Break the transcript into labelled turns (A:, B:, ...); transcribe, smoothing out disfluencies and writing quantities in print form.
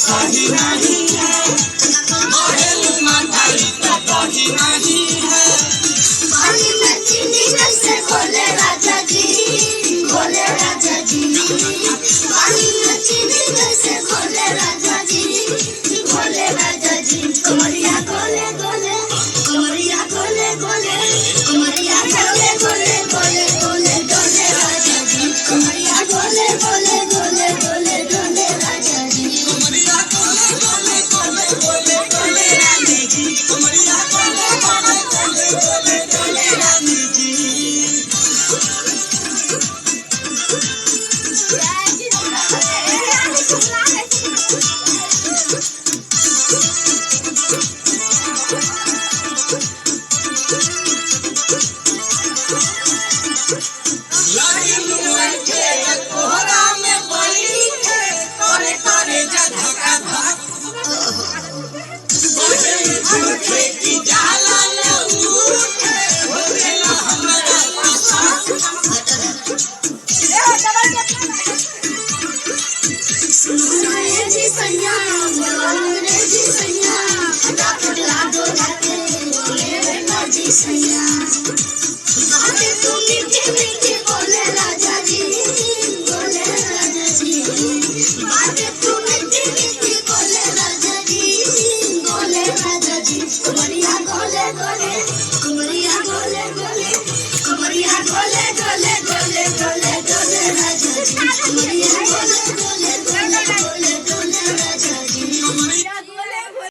A: सही नहीं है, महलू मठाई तो दही नहीं है।
B: पानी में चीनी जैसे घोले राजा जी, घोले राजा जी। पानी में चीनी जैसे घोले राजा जी, घोले राजा जी। कमरिया गोले गोले, कमरिया गोले गोले, कमरिया गोले गोले गोले गोले डोले राजा जी। कमरिया गोले गोले गोले गोले डोले राजा जी।
A: कमरिया गोले गोले गोले गोले डोले रानी जी, कमरिया गोले गोले गोले गोले डोले रानी जी। लाइन बैठे कोहरा में बैठे, करे करे जा धक्का धक। बहे झूठे की जाला ले उठे, होवेला हमरा पसंद।
B: सुनाए जी सैया, बोले जी सैया, फटाफट लाडो लाके बोले बेटा जी सैया। बातें तू मीठी मीठी बोले राजा जी, बोले राजा जी। बातें तू मीठी मीठी बोले राजा जी, बोले राजा जी। कमरिया गोले गोले,